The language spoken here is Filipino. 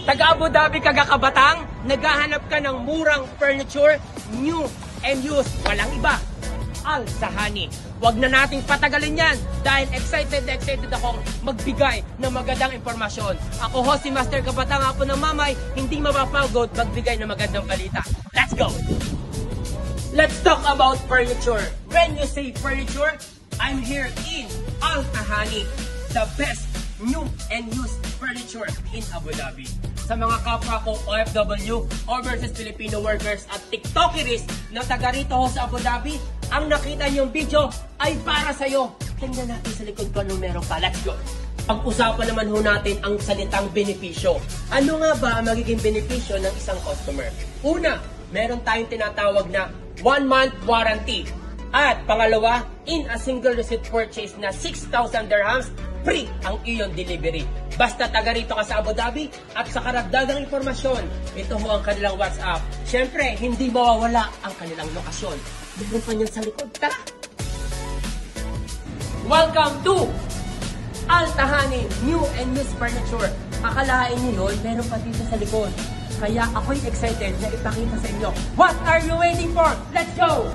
Taga Abu Dhabi kagakabatang, naghahanap ka ng murang furniture, new and used, walang iba, Al Sahani. Huwag na nating patagalin yan dahil excited akong magbigay ng magandang impormasyon. Ako ho si Master Kabatang Apo ng Mamay, hindi mapapagod magbigay ng magandang balita. Let's go! Let's talk about furniture. When you say furniture, I'm here in Al Sahani, the best new and used furniture in Abu Dhabi. Sa mga kapwa ko OFW, overseas Filipino workers at TikTokeries na taga rito ho sa Abu Dhabi, ang nakita niyong video ay para sa'yo. Tingnan natin sa likod ko anong meron pa. Let's go! Pag-usapan naman ho natin ang salitang benepisyo. Ano nga ba ang magiging benepisyo ng isang customer? Una, meron tayong tinatawag na 1-month warranty. At pangalawa, in a single receipt purchase na 6,000 dirhams, free ang iyong delivery. Basta taga rito ka sa Abu Dhabi at sa karagdagang informasyon, ito ho ang kanilang WhatsApp. Siyempre, hindi mawawala ang kanilang lokasyon. Meron pa niyan sa likod. Tara! Welcome to Al Sahani New and Used Furniture. Akalain niyo yun, meron pa dito sa likod. Kaya ako'y excited na ipakita sa inyo. What are you waiting for? Let's go!